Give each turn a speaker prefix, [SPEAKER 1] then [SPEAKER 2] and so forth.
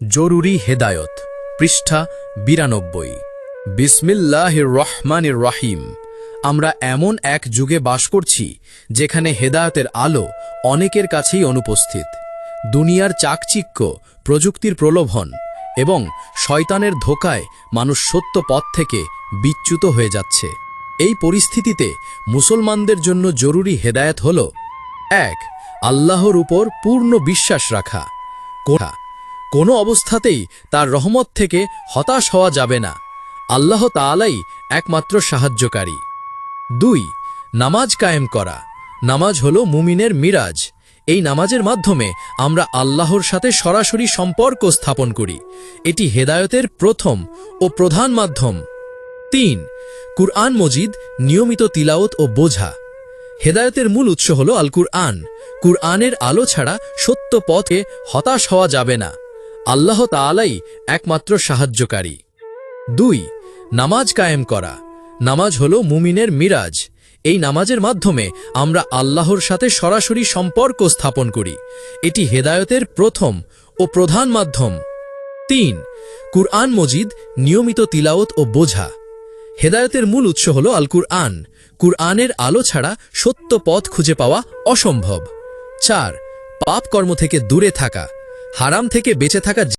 [SPEAKER 1] জরুরি হেদায়ত পৃষ্ঠা 92। বিসমিল্লাহির রহমানির রহিম। আমরা এমন এক যুগে বাস করছি যেখানে হেদায়তের আলো অনেকের কাছেই অনুপস্থিত। দুনিয়ার চাকচিক্য, প্রযুক্তির প্রলোভন এবং শয়তানের ধোঁকায় মানুষ সত্য পথ থেকে বিচ্যুত হয়ে যাচ্ছে। এই পরিস্থিতিতে মুসলমানদের জন্য জরুরি হেদায়েত হল: ১. আল্লাহর উপর পূর্ণ বিশ্বাস রাখা। কোনো অবস্থাতেই তার রহমত থেকে হতাশ হওয়া যাবে না। আল্লাহ তাআলাই একমাত্র সাহায্যকারী। ২. নামাজ কায়েম করা। নামাজ হলো মুমিনের মিরাজ। এই নামাজের মাধ্যমে আমরা আল্লাহর সাথে সরাসরি সম্পর্ক স্থাপন করি। এটি হেদায়েতের প্রথম ও প্রধান মাধ্যম। ৩. কুরআন মজিদ নিয়মিত তিলাওয়াত ও বোঝা। হেদায়েতের মূল উৎস হল আল কুরআন। কুরআনের আলো ছাড়া সত্য পথে হতাশ হওয়া যাবে না। আল্লাহ তাআলাই একমাত্র সাহায্যকারী। ২. নামাজ কায়েম করা। নামাজ হলো মুমিনের মিরাজ। এই নামাজের মাধ্যমে আমরা আল্লাহর সাথে সরাসরি সম্পর্ক স্থাপন করি। এটি হেদায়েতের প্রথম ও প্রধান মাধ্যম। ৩. কুরআন মজিদ নিয়মিত তিলাওয়াত ও বোঝা। হেদায়েতের মূল উৎস হল আল কুরআন। কুরআনের আলো ছাড়া সত্য পথ খুঁজে পাওয়া অসম্ভব। ৪. পাপ কর্ম থেকে দূরে থাকা। হারাম থেকে বেঁচে থাকা